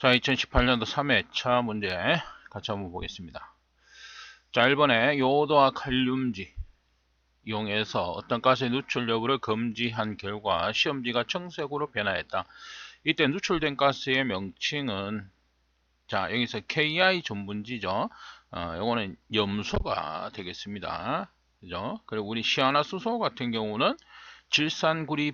자, 2018년도 3회차 문제 같이 한번 보겠습니다. 자, 1번에 요오드와 칼륨지 이용해서 어떤 가스의 누출 여부를 검지한 결과 시험지가 청색으로 변화했다. 이때 누출된 가스의 명칭은, 자, 여기서 KI 전분지죠. 요거는 염소가 되겠습니다. 그죠? 그리고 우리 시아나수소 같은 경우는 질산구리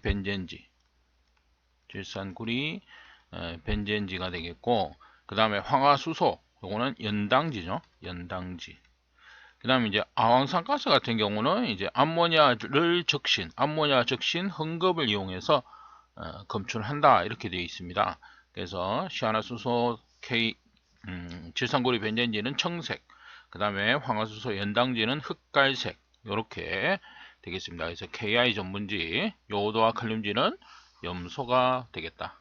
벤젠지가 되겠고, 그 다음에 황화수소, 요거는 연당지죠. 연당지. 그 다음에 이제 아황산가스 같은 경우는 이제 암모니아 적신 헝겊을 이용해서 검출한다, 이렇게 되어 있습니다. 그래서 시아나수소 질산구리 벤젠지는 청색, 그 다음에 황화수소 연당지는 흑갈색, 이렇게 되겠습니다. 그래서 KI 전분지, 요오드와 칼륨지는 염소가 되겠다.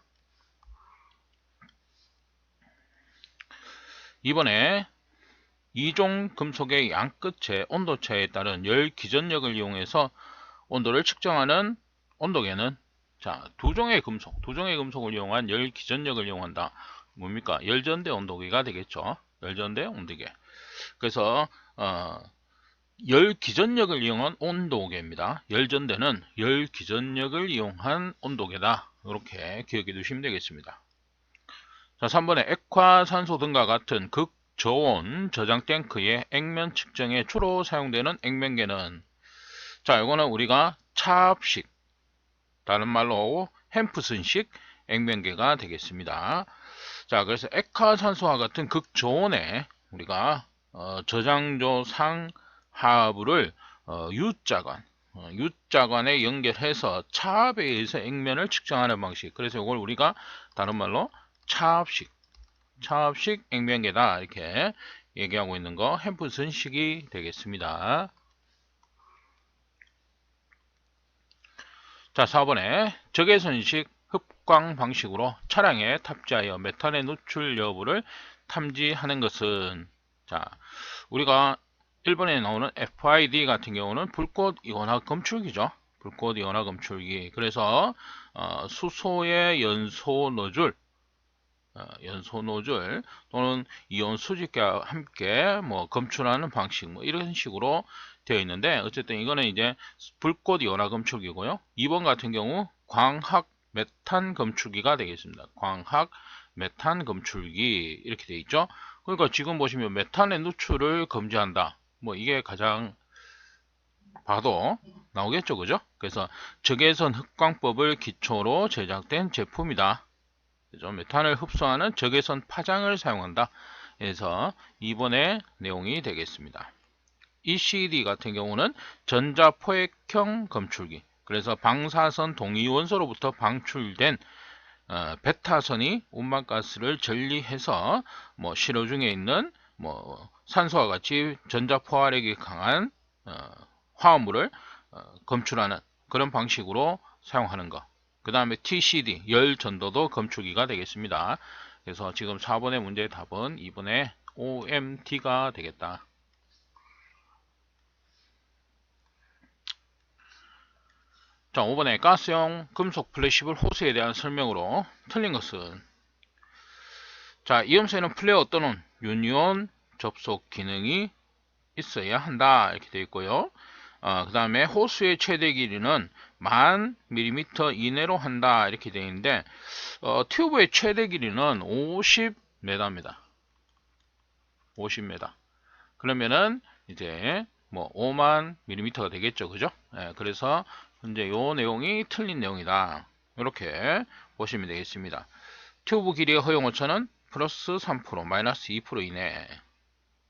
이번에 이종 금속의 양끝의 온도차에 따른 열 기전력을 이용해서 온도를 측정하는 온도계는, 자, 두 종의 금속을 이용한 열 기전력을 이용한다. 뭡니까? 열전대 온도계가 되겠죠. 열전대 온도계. 그래서 열 기전력을 이용한 온도계입니다. 열전대는 열 기전력을 이용한 온도계다. 이렇게 기억해 두시면 되겠습니다. 자, 3번에 액화산소 등과 같은 극저온 저장 탱크의 액면 측정에 주로 사용되는 액면계는, 자, 이거는 우리가 차압식, 다른 말로 햄프슨식 액면계가 되겠습니다. 자, 그래서 액화산소와 같은 극저온에 우리가 저장조 상하부를 U자관에 연결해서 차압에 의해서 액면을 측정하는 방식. 그래서 이걸 우리가 다른 말로 차압식 액면계다, 이렇게 얘기하고 있는 거 햄프슨식이 되겠습니다. 자, 4번에 적외선식 흡광 방식으로 차량에 탑재하여 메탄의 누출 여부를 탐지하는 것은, 자, 우리가 1번에 나오는 FID 같은 경우는 불꽃 이온화 검출기죠. 불꽃 이온화 검출기. 그래서 수소의 연소 노즐 또는 이온 수직과 함께 검출하는 방식, 이런 식으로 되어 있는데, 어쨌든 이거는 이제 불꽃 이온화 검출기고요. 2번 같은 경우 광학 메탄 검출기가 되겠습니다. 광학 메탄 검출기, 이렇게 되어 있죠. 그러니까 지금 보시면 메탄의 누출을 검지한다, 이게 가장 봐도 나오겠죠, 그죠? 그래서 적외선 흡광법을 기초로 제작된 제품이다. 그죠? 메탄을 흡수하는 적외선 파장을 사용한다. 그래서 2번의 내용이 되겠습니다. ECD 같은 경우는 전자포획형 검출기. 그래서 방사선 동위원소로부터 방출된 베타선이 운반가스를 전리해서 실어 중에 있는 산소와 같이 전자포화력이 강한 화합물을 검출하는 그런 방식으로 사용하는 것. 그 다음에 TCD, 열 전도도 검출기가 되겠습니다. 그래서 지금 4번의 문제의 답은 2번의 OMT가 되겠다. 자, 5번에 가스용 금속 플래시블 호스에 대한 설명으로 틀린 것은, 자, 이음새는 플레어 또는 유니온 접속 기능이 있어야 한다, 이렇게 되어 있고요. 그 다음에 호스의 최대 길이는 1000mm 이내로 한다, 이렇게 되어 있는데, 튜브의 최대 길이는 50m입니다. 50m. 그러면은 이제 5만 mm가 되겠죠, 그죠? 그래서 현재 요 내용이 틀린 내용이다, 이렇게 보시면 되겠습니다. 튜브 길이의 허용 오차는 플러스 3%, 마이너스 2% 이내.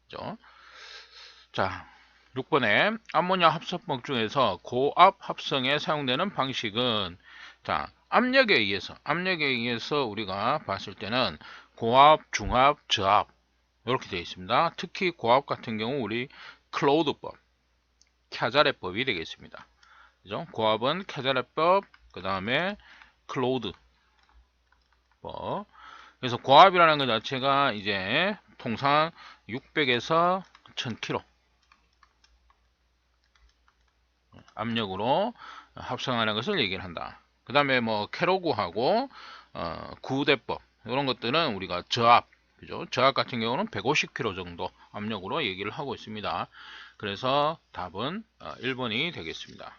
그죠? 자, 6번에 암모니아 합성법 중에서 고압 합성에 사용되는 방식은, 자, 압력에 의해서 우리가 봤을 때는 고압, 중압, 저압, 이렇게 되어 있습니다. 특히 고압 같은 경우 우리 클로우드법, 캬자레법이 되겠습니다. 그죠? 고압은 캬자레법, 그 다음에 클로우드법. 그래서 고압이라는 것 자체가 이제 통상 600에서 1000kg 압력으로 합성하는 것을 얘기를 한다. 그 다음에 캐로그하고 구대법, 이런 것들은 우리가 저압, 그죠? 저압 같은 경우는 150kg 정도 압력으로 얘기를 하고 있습니다. 그래서 답은 1번이 되겠습니다.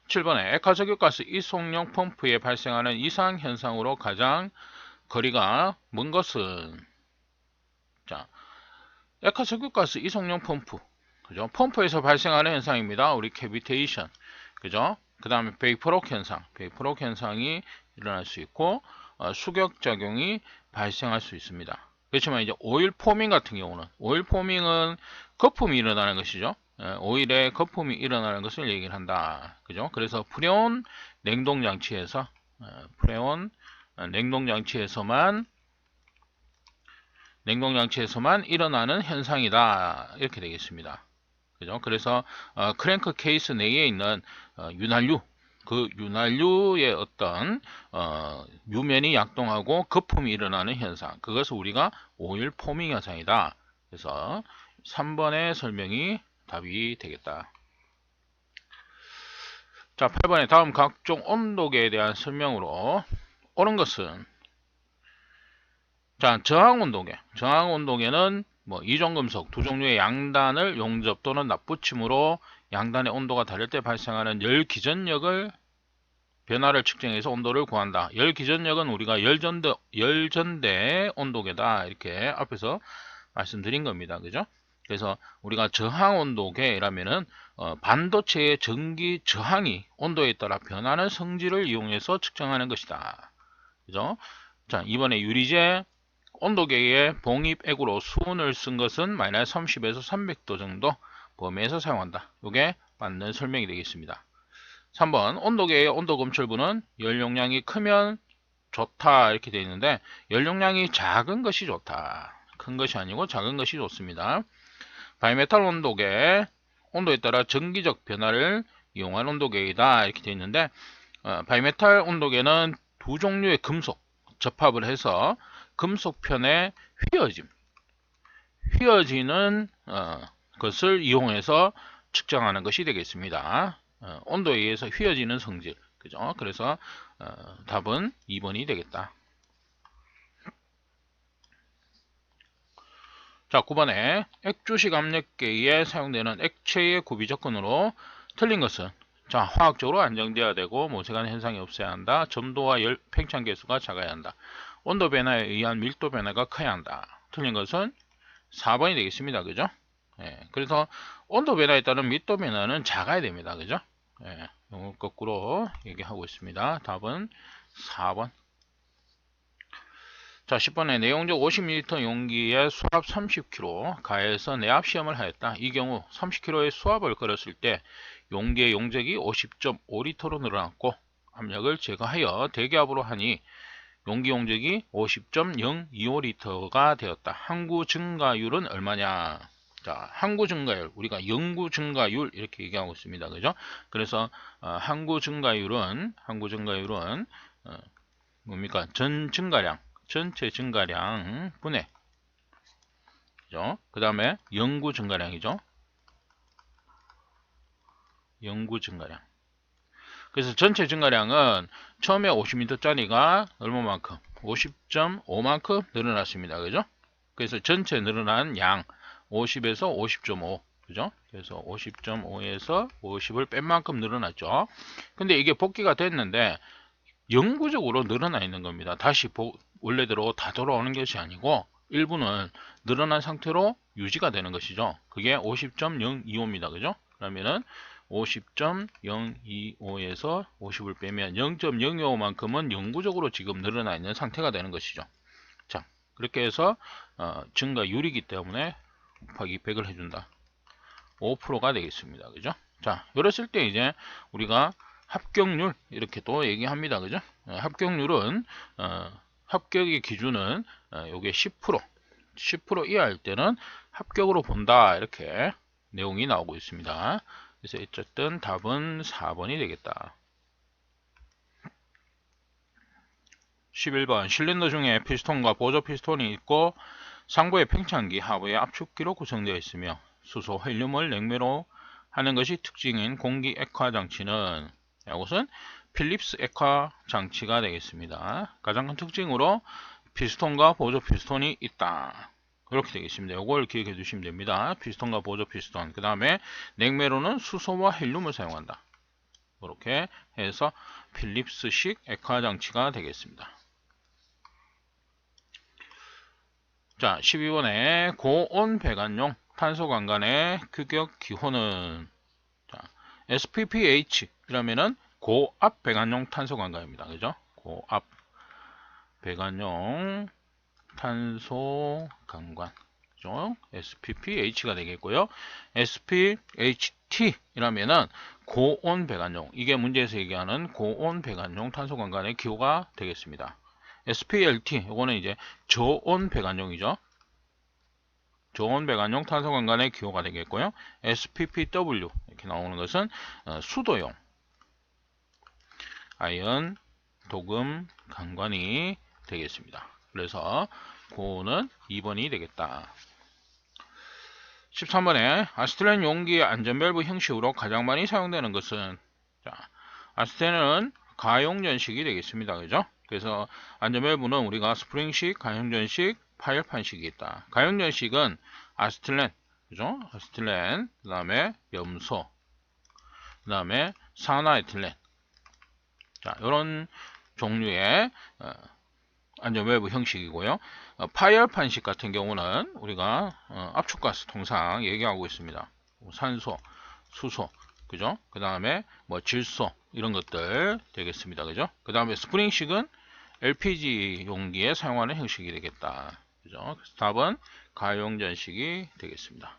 7번에 액화석유가스 이송용 펌프에 발생하는 이상 현상으로 가장 거리가 먼 것은, 자, 액화석유가스 이송용 펌프, 그죠? 펌프에서 발생하는 현상입니다. 우리 캐비테이션, 그죠? 그 다음에 베이퍼록 현상, 베이퍼록 현상이 일어날 수 있고 수격작용이 발생할 수 있습니다. 그렇지만 이제 오일 포밍 같은 경우는, 오일 포밍은 거품이 일어나는 것이죠. 오일에 거품이 일어나는 것을 얘기를 한다. 그죠? 그래서 프레온 냉동장치에서 프레온 냉동장치에서만 일어나는 현상이다. 이렇게 되겠습니다. 그죠? 그래서 크랭크 케이스 내에 있는 윤활유, 그 윤활유의 어떤 유면이 약동하고 거품이 일어나는 현상, 그것을 우리가 오일 포밍 현상이다. 그래서 3번의 설명이 답이 되겠다. 자, 8번에 다음 각종 온도계에 대한 설명으로 옳은 것은, 자, 저항온도계. 저항온도계는 뭐 이중금속 두 종류의 양단을 용접 또는 납붙임으로 양단의 온도가 다를 때 발생하는 열 기전력을 변화를 측정해서 온도를 구한다. 열 기전력은 우리가 열전대 온도계다. 이렇게 앞에서 말씀드린 겁니다. 그죠? 그래서 우리가 저항온도계라면은 반도체의 전기 저항이 온도에 따라 변하는 성질을 이용해서 측정하는 것이다. 그죠? 자, 이번에 유리재 온도계의 봉입액으로 수온을 쓴 것은 마이너스 30에서 300도 정도 범위에서 사용한다. 이게 맞는 설명이 되겠습니다. 3번 온도계의 온도 검출부는 열 용량이 크면 좋다 이렇게 되어 있는데, 열 용량이 작은 것이 좋다. 큰 것이 아니고 작은 것이 좋습니다. 바이메탈 온도계, 온도에 따라 전기적 변화를 이용한 온도계이다 이렇게 되어 있는데, 바이메탈 온도계는 두 종류의 금속 접합을 해서 금속편의 휘어지는 것을 이용해서 측정하는 것이 되겠습니다. 온도에 의해서 휘어지는 성질, 그죠? 그래서 답은 2번이 되겠다. 자, 9번에 액주식 압력계에 사용되는 액체의 구비 조건으로 틀린 것은, 자, 화학적으로 안정되어야 되고 모세관 현상이 없어야 한다. 점도와 열 팽창 계수가 작아야 한다. 온도 변화에 의한 밀도 변화가 커야 한다. 틀린 것은 4번이 되겠습니다. 그죠? 그래서 온도 변화에 따른 밀도 변화는 작아야 됩니다. 그죠? 이거 거꾸로 얘기하고 있습니다. 답은 4번. 자, 10번에 내용적 50ml 용기에 수압 30kg 가해서 내압 시험을 하였다. 이 경우 30kg의 수압을 걸었을 때 용기의 용적이 50.5L로 늘어났고 압력을 제거하여 대기압으로 하니 용기 용적이 50.025L가 되었다. 항구 증가율은 얼마냐? 자, 항구 증가율, 우리가 영구 증가율 이렇게 얘기하고 있습니다. 그죠? 그래서 항구 증가율은 뭡니까? 전 증가량, 전체 증가량 분해, 그죠? 그 다음에 영구 증가량이죠. 영구 증가량. 그래서 전체 증가량은 처음에 50m짜리가 얼마만큼? 50.5만큼 늘어났습니다. 그죠? 그래서 전체 늘어난 양 50에서 50.5, 그죠? 그래서 50.5에서 50을 뺀 만큼 늘어났죠. 근데 이게 복귀가 됐는데 영구적으로 늘어나 있는 겁니다. 다시 원래대로 다 돌아오는 것이 아니고 일부는 늘어난 상태로 유지가 되는 것이죠. 그게 50.025입니다. 그죠? 그러면은 50.025에서 50을 빼면 0.025만큼은 영구적으로 지금 늘어나 있는 상태가 되는 것이죠. 자, 그렇게 해서 증가율이기 때문에 곱하기 100을 해준다. 5%가 되겠습니다. 그죠? 자, 이랬을 때 이제 우리가 합격률 이렇게 또 얘기합니다. 그죠? 합격률은 합격의 기준은 요게 10% 이하일 때는 합격으로 본다. 이렇게 내용이 나오고 있습니다. 그래서 어쨌든 답은 4번이 되겠다. 11번 실린더 중에 피스톤과 보조 피스톤이 있고 상부의 팽창기, 하부의 압축기로 구성되어 있으며 수소, 헬륨을 냉매로 하는 것이 특징인 공기 액화 장치는, 이것은 필립스 액화 장치가 되겠습니다. 가장 큰 특징으로 피스톤과 보조 피스톤이 있다. 이렇게 되겠습니다. 이걸 기억해 주시면 됩니다. 피스톤과 보조 피스톤. 그 다음에 냉매로는 수소와 헬륨을 사용한다. 이렇게 해서 필립스식 액화 장치가 되겠습니다. 자, 12번에 고온 배관용 탄소 관관의 규격 기호는 자, SPPH 이라면은 고압 배관용 탄소 관관입니다. 그죠? 고압 배관용 탄소 관관. 그죠? SPPH가 되겠고요. SPHT 이라면은 고온 배관용. 이게 문제에서 얘기하는 고온 배관용 탄소 관관의 기호가 되겠습니다. SPLT 이거는 이제 저온 배관용이죠. 저온 배관용 탄소 관관의 기호가 되겠고요. SPPW 이렇게 나오는 것은 수도용 아연 도금 관관이 되겠습니다. 그래서 고는 2번이 되겠다. 13번에 아스텔렌 용기 안전밸브 형식으로 가장 많이 사용되는 것은 자, 아스텔렌은 가용전식이 되겠습니다. 그죠? 그래서 안전밸브는 우리가 스프링식, 가용전식, 파열판식이 있다. 가용전식은 아스텔렌, 그죠? 아스텔렌, 그 다음에 염소, 그 다음에 산화에틸렌. 자, 이런 종류의 안전밸브 형식이고요. 파열판식 같은 경우는 우리가 압축가스 통상 얘기하고 있습니다. 산소, 수소, 그죠? 그 다음에 뭐 질소 이런 것들 되겠습니다. 그죠? 그 다음에 스프링식은 LPG 용기에 사용하는 형식이 되겠다. 그죠? 그래서 답은 가용전식이 되겠습니다.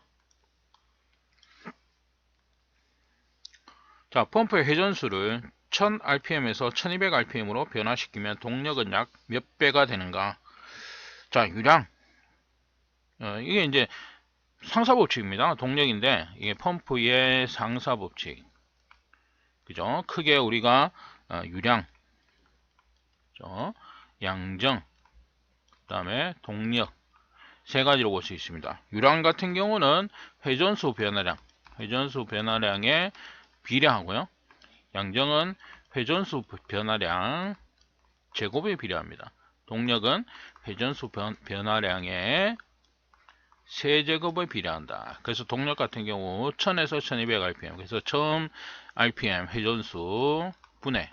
자, 펌프의 회전수를 1000rpm에서 1200rpm으로 변화시키면 동력은 약 몇 배가 되는가? 자, 유량. 이게 이제 상사법칙입니다. 동력인데, 이게 펌프의 상사법칙. 그죠? 크게 우리가 유량, 그죠? 양정, 그 다음에 동력. 세 가지로 볼 수 있습니다. 유량 같은 경우는 회전수 변화량에 비례하고요. 양정은 회전수 변화량 제곱에 비례합니다. 동력은 회전수 변화량의 세제곱에 비례한다. 그래서 동력 같은 경우 1000에서 1200rpm. 그래서 처음 rpm 회전수 분해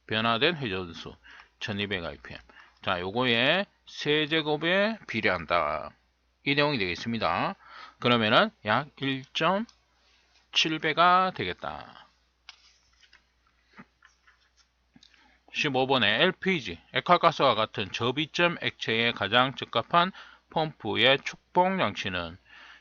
변화된 회전수 1200rpm. 자, 요거에 세제곱에 비례한다. 이 내용이 되겠습니다. 그러면은 약 1.7배가 되겠다. 15번에 LPG, 액화가스와 같은 저비점 액체에 가장 적합한 펌프의 축복 장치는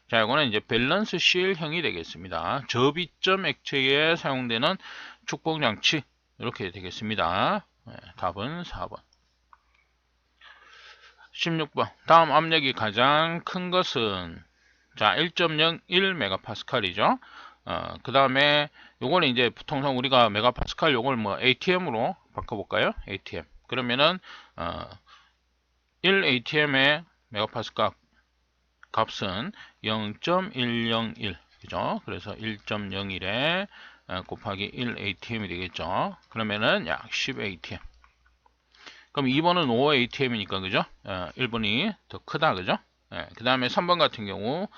자, 이거는 이제 밸런스 실형이 되겠습니다. 저비점 액체에 사용되는 축복 장치 이렇게 되겠습니다. 네, 답은 4번. 16번. 다음 압력이 가장 큰 것은 자, 1.01MPa이죠. 그 다음에 요거는 이제 통상 우리가 메가파스칼 요걸 뭐 ATM으로 바꿔볼까요? ATM. 그러면은 1ATM의 메가파스칼 값은 0.101 그죠? 그래서 1.01에 곱하기 1ATM이 되겠죠. 그러면은 약 10ATM. 그럼 2번은 5ATM이니까 그죠? 1번이 더 크다 그죠? 그 다음에 3번 같은 경우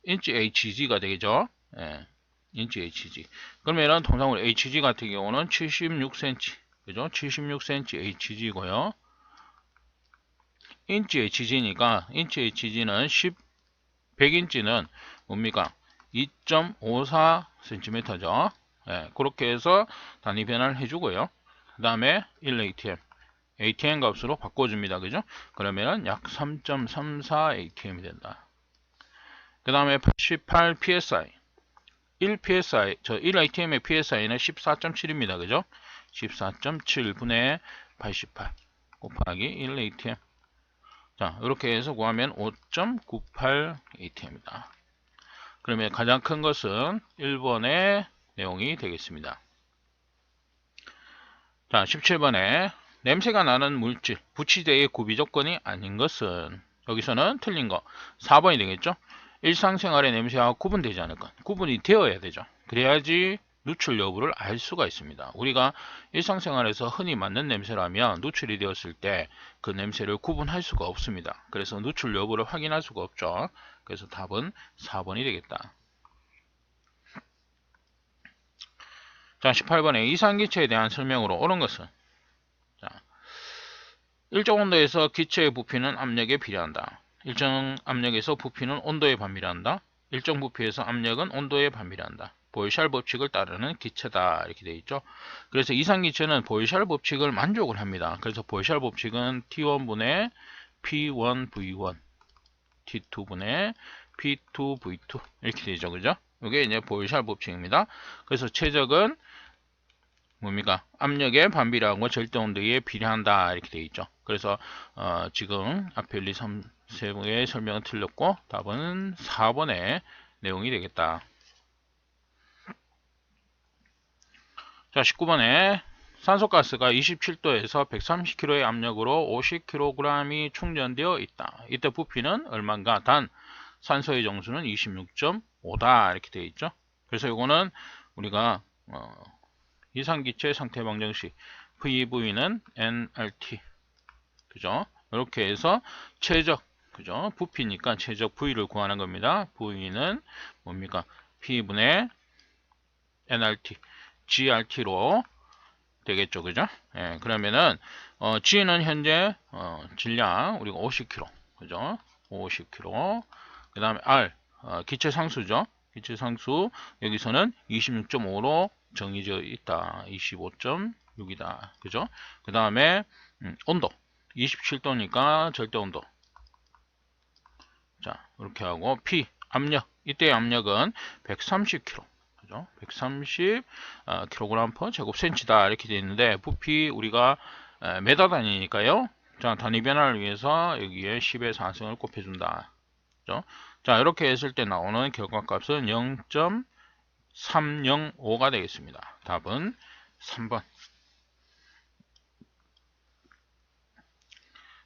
인치 HG가 되겠죠? 인치 HG. 그러면은 통상으로 HG 같은 경우는 76cm. 그죠? 76cm HG고요. 인치 HG니까 인치 HG는 100인치는 뭡니까? 2.54cm죠. 그렇게 해서 단위 변화를 해주고요. 그 다음에 1ATM. ATM 값으로 바꿔줍니다. 그죠? 그러면 약 3.34 ATM이 된다. 그 다음에 88 PSI. 1 PSI, 1 ATM의 PSI는 14.7입니다. 그죠? 14.7분의 88 곱하기 1 ATM. 자, 이렇게 해서 구하면 5.98 ATM입니다. 그러면 가장 큰 것은 1번의 내용이 되겠습니다. 자, 17번에 냄새가 나는 물질, 부치대의 구비 조건이 아닌 것은 여기서는 틀린 거 4번이 되겠죠? 일상생활의 냄새와 구분되지 않을 것. 구분이 되어야 되죠. 그래야지 누출 여부를 알 수가 있습니다. 우리가 일상생활에서 흔히 맡는 냄새라면 누출이 되었을 때 그 냄새를 구분할 수가 없습니다. 그래서 누출 여부를 확인할 수가 없죠. 그래서 답은 4번이 되겠다. 자, 18번에 이산기체에 대한 설명으로 옳은 것은, 자, 일정 온도에서 기체의 부피는 압력에 비례한다. 일정 압력에서 부피는 온도에 반비례한다. 일정 부피에서 압력은 온도에 반비례한다. 보일샬 법칙을 따르는 기체다. 이렇게 되어 있죠. 그래서 이산기체는 보일샬 법칙을 만족을 합니다. 그래서 보일샬 법칙은 T1분의 P1V1, T2분의 P2V2 이렇게 되죠. 그죠? 이게 이제 보일샬 법칙입니다. 그래서 최적은 뭡니까? 압력에 반비례하고 절대 온도에 비례한다. 이렇게 되어 있죠. 그래서 지금 앞에 1, 2, 3, 3개의 설명은 틀렸고 답은 4번의 내용이 되겠다. 자, 19번에 산소가스가 27도에서 130kg의 압력으로 50kg이 충전되어 있다. 이때 부피는 얼마인가? 단 산소의 정수는 26.5다. 이렇게 되어 있죠. 그래서 이거는 우리가 이산기체 상태 방정식 VV는 nRT, 그죠? 이렇게 해서 최적, 그죠? 부피니까 최적 V를 구하는 겁니다. V는 뭡니까? P분의 nRT, GRT로 되겠죠, 그죠? 예, 그러면은 G는 현재 질량 우리가 50kg, 그죠? 50kg. 그 다음에 R 기체 상수죠. 기체 상수 여기서는 26.5로 정의되어 있다. 25.6이다. 그죠? 그 다음에 온도 27도니까 절대 온도. 자, 이렇게 하고 P 압력, 이때의 압력은 130kg. 그죠? 130kg per 제곱센치다. 이렇게 되어 있는데 부피 우리가 메다 단위니까요. 자, 단위 변화를 위해서 여기에 10의 4승을 곱해준다. 그죠? 자, 이렇게 했을 때 나오는 결과값은 0.305가 되겠습니다. 답은 3번.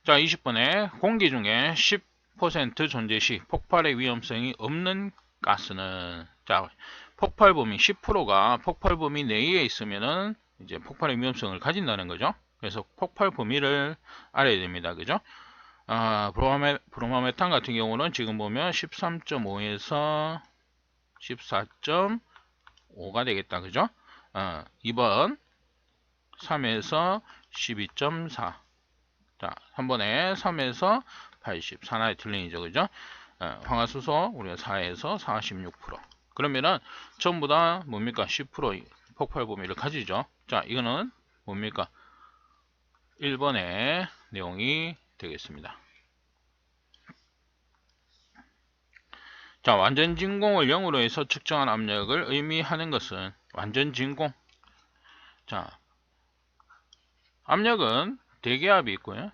자, 20번에 공기 중에 10% 존재 시 폭발의 위험성이 없는 가스는, 자, 폭발 범위 10%가 폭발 범위 내에 있으면은 이제 폭발의 위험성을 가진다는 거죠. 그래서 폭발 범위를 알아야 됩니다. 그죠? 브로마메탄 같은 경우는 지금 보면 13.5에서 14.5가 되겠다. 그죠? 2번 3에서 12.4. 자, 3번에 3에서 80. 하나의 틀린이죠. 그죠? 황화수소 우리가 4에서 46%. 그러면은 전부 다 뭡니까? 10% 폭발 범위를 가지죠. 자, 이거는 뭡니까? 1번의 내용이 되겠습니다. 자, 완전 진공을 0으로 해서 측정한 압력을 의미하는 것은 완전 진공. 자, 압력은 대기압이 있고요.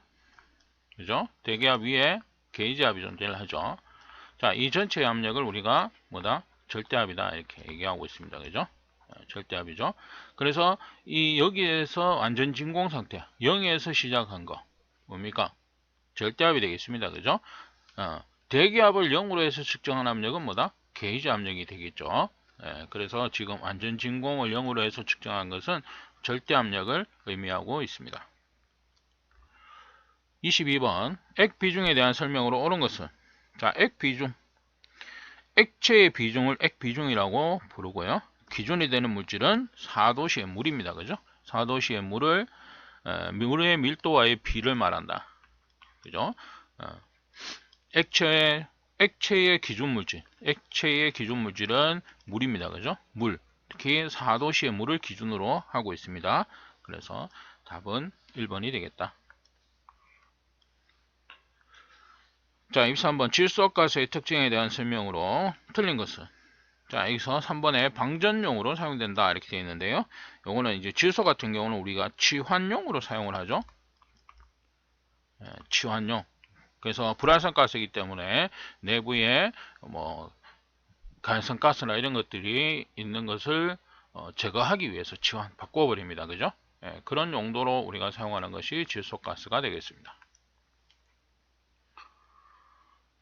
그죠? 대기압 위에 게이지압이 존재를 하죠. 자, 이 전체의 압력을 우리가 뭐다? 절대압이다. 이렇게 얘기하고 있습니다. 그죠? 절대압이죠. 그래서 이 여기에서 완전 진공 상태 0에서 시작한 거 뭡니까? 절대압이 되겠습니다. 그죠? 대기압을 0으로 해서 측정한 압력은 뭐다? 게이지 압력이 되겠죠. 그래서 지금 완전 진공을 0으로 해서 측정한 것은 절대 압력을 의미하고 있습니다. 22번 액 비중에 대한 설명으로 옳은 것은, 자, 액 비중, 액체의 비중을 액 비중이라고 부르고요. 기준이 되는 물질은 4도시의 물입니다. 그죠? 4도시의 물을 물의 밀도와의 비를 말한다. 그죠? 액체의 기준 물질, 액체의 기준 물질은 물입니다. 그죠? 물. 특히 4도시의 물을 기준으로 하고 있습니다. 그래서 답은 1번이 되겠다. 자, 23번 질소가스의 특징에 대한 설명으로 틀린 것은, 자, 여기서 3번에 방전용으로 사용된다 이렇게 되어 있는데요. 요거는 이제 질소 같은 경우는 우리가 치환용으로 사용을 하죠. 치환용. 그래서 불활성가스이기 때문에 내부에 뭐 가연성가스나 이런 것들이 있는 것을 제거하기 위해서 치환 바꿔버립니다. 그죠? 그런 용도로 우리가 사용하는 것이 질소가스가 되겠습니다.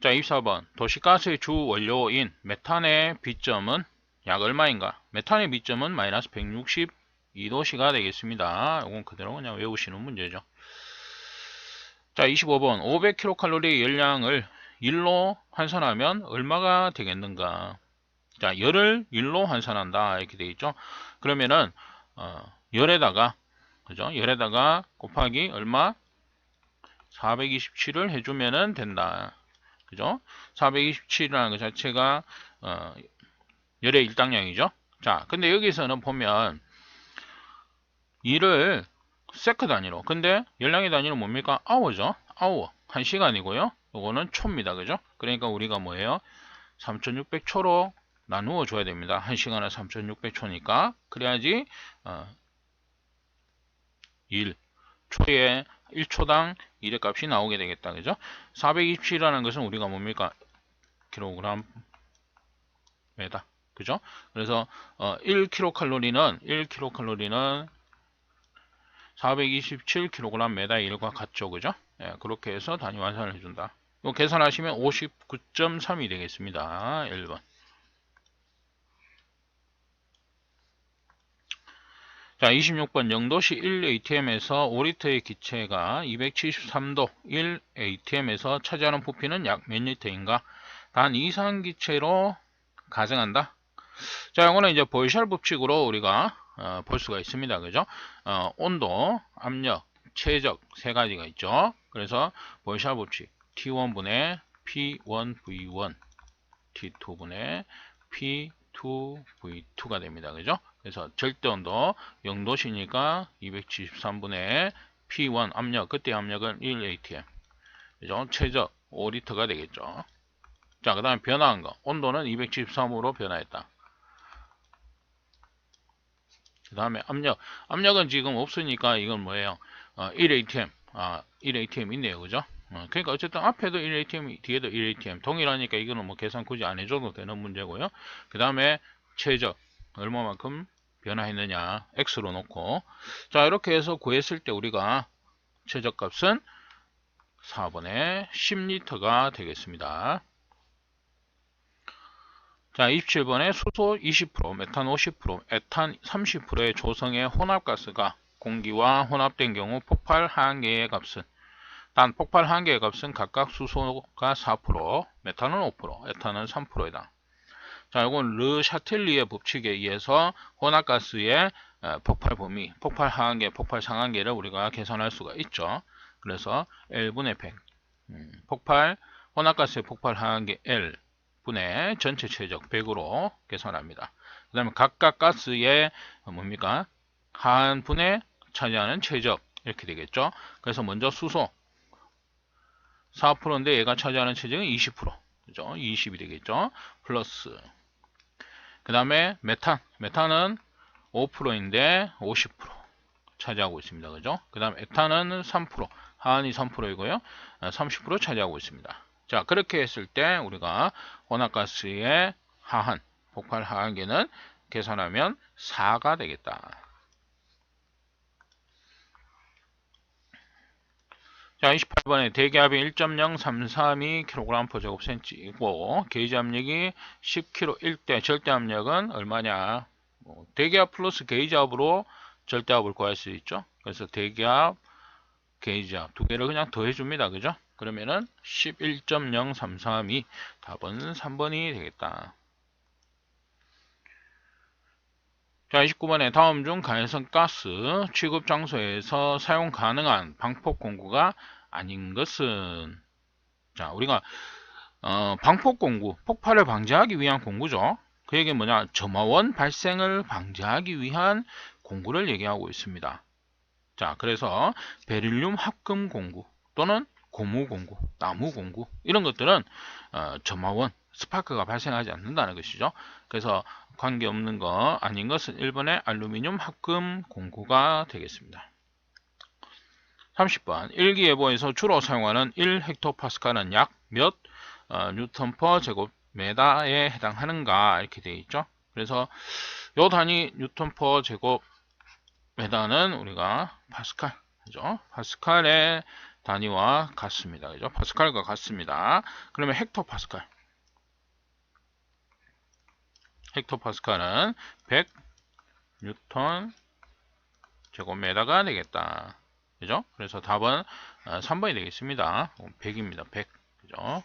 자, 24번 도시가스의 주 원료인 메탄의 B점은, 약 얼마인가? 메탄의 미점은 마이너스 162도씨가 되겠습니다. 이건 그대로 그냥 외우시는 문제죠. 자, 25번 500kcal 열량을 1로 환산하면 얼마가 되겠는가? 자, 열을 1로 환산한다 이렇게 되겠죠. 그러면은 열에다가 그죠? 열에다가 곱하기 얼마? 427을 해주면은 된다. 그죠? 427이라는 것 자체가 열의 일당량이죠. 자, 근데 여기서는 보면 일을 세크 단위로, 근데 열량의 단위는 뭡니까? 아워죠. 아워. 1시간이고요. 요거는 초입니다. 그죠? 그러니까 우리가 뭐예요? 3600초로 나누어 줘야 됩니다. 1시간에 3600초니까. 그래야지 1초에 1초당 1의 값이 나오게 되겠다. 그죠? 427이라는 것은 우리가 뭡니까? 킬로그램 메다. 그죠? 그래서 1kcal는 427kg 메다 1과 같죠. 그죠? 예, 그렇게 해서 단위 환산을 해준다. 이거 계산하시면 59.3이 되겠습니다. 1번. 자, 26번 영도시 1ATM에서 5리터의 기체가 273도 1ATM에서 차지하는 부피는 약 몇 리터인가? 단 이상기체로 가정한다. 자, 이거는 이제 보이샬 법칙으로 우리가 볼 수가 있습니다. 그죠? 온도, 압력, 최적 세 가지가 있죠. 그래서 보이샬 법칙 T1분의 P1V1, T2분의 P2V2가 됩니다. 그죠? 그래서 절대 온도 0도시니까 273분의 P1 압력, 그때 압력은 1atm. 그죠? 최적 5리터가 되겠죠. 자, 그 다음에 변화한 거. 온도는 273으로 변화했다. 그 다음에 압력. 압력은 지금 없으니까 이건 뭐예요? 1atm. 1atm 있네요. 그죠? 그러니까 어쨌든 앞에도 1atm, 뒤에도 1atm. 동일하니까 이거는 뭐 계산 굳이 안 해줘도 되는 문제고요. 그 다음에 최적. 얼마만큼 변화했느냐. x로 놓고. 자, 이렇게 해서 구했을 때 우리가 최적 값은 4번에 10리터가 되겠습니다. 자, 27번에 수소 20%, 메탄 50%, 에탄 30%의 조성의 혼합가스가 공기와 혼합된 경우 폭발 한계의 값은, 단 폭발 한계의 값은 각각 수소가 4%, 메탄은 5%, 에탄은 3%이다. 자, 이건 르 샤틀리의 법칙에 의해서 혼합가스의 폭발 범위, 폭발 하한계, 폭발 상한계를 우리가 계산할 수가 있죠. 그래서 L분의 100, 폭발, 혼합가스의 폭발 하한계 L 분의 전체 최적 100으로 계산합니다. 그 다음에 각각 가스의 뭡니까? 하한분에 차지하는 최적 이렇게 되겠죠. 그래서 먼저 수소 4%인데 얘가 차지하는 최적은 20%. 그죠? 20이 되겠죠. 플러스 그 다음에 메탄은 5%인데 50% 차지하고 있습니다. 그죠? 그 다음에 에탄은 3%, 하한이 3%이고요. 30% 차지하고 있습니다. 자, 그렇게 했을 때 우리가 혼합가스의 하한, 폭발 하한계는 계산하면 4가 되겠다. 자, 28번에 대기압이 1.0332kg/제곱cm이고 게이지 압력이 10kg 1대, 절대 압력은 얼마냐? 대기압 플러스 게이지압으로 절대압을 구할 수 있죠. 그래서 대기압, 게이지압 두 개를 그냥 더해줍니다. 그죠? 그러면은 11.0332, 답은 3번이 되겠다. 자, 29번에 다음 중 가해성 가스 취급 장소에서 사용 가능한 방폭 공구가 아닌 것은, 자, 우리가 방폭 공구, 폭발을 방지하기 위한 공구죠. 그 얘기는 뭐냐? 점화원 발생을 방지하기 위한 공구를 얘기하고 있습니다. 자, 그래서 베릴륨 합금 공구 또는 고무 공구, 나무 공구 이런 것들은 점화원, 스파크가 발생하지 않는다는 것이죠. 그래서 관계없는 거 아닌 것은 1번의 알루미늄 합금 공구가 되겠습니다. 30번 일기예보에서 주로 사용하는 1헥토파스칼은 약 몇 뉴턴 퍼 제곱미터에 해당하는가 이렇게 되어 있죠. 그래서 요 단위 뉴턴 퍼 제곱미터는 우리가 파스칼, 그죠? 파스칼의 단위와 같습니다. 그죠? 파스칼과 같습니다. 그러면 헥토파스칼. 헥토파스칼은 100 뉴턴 제곱미터가 되겠다. 그죠? 그래서 답은 3번이 되겠습니다. 100입니다. 100. 그죠?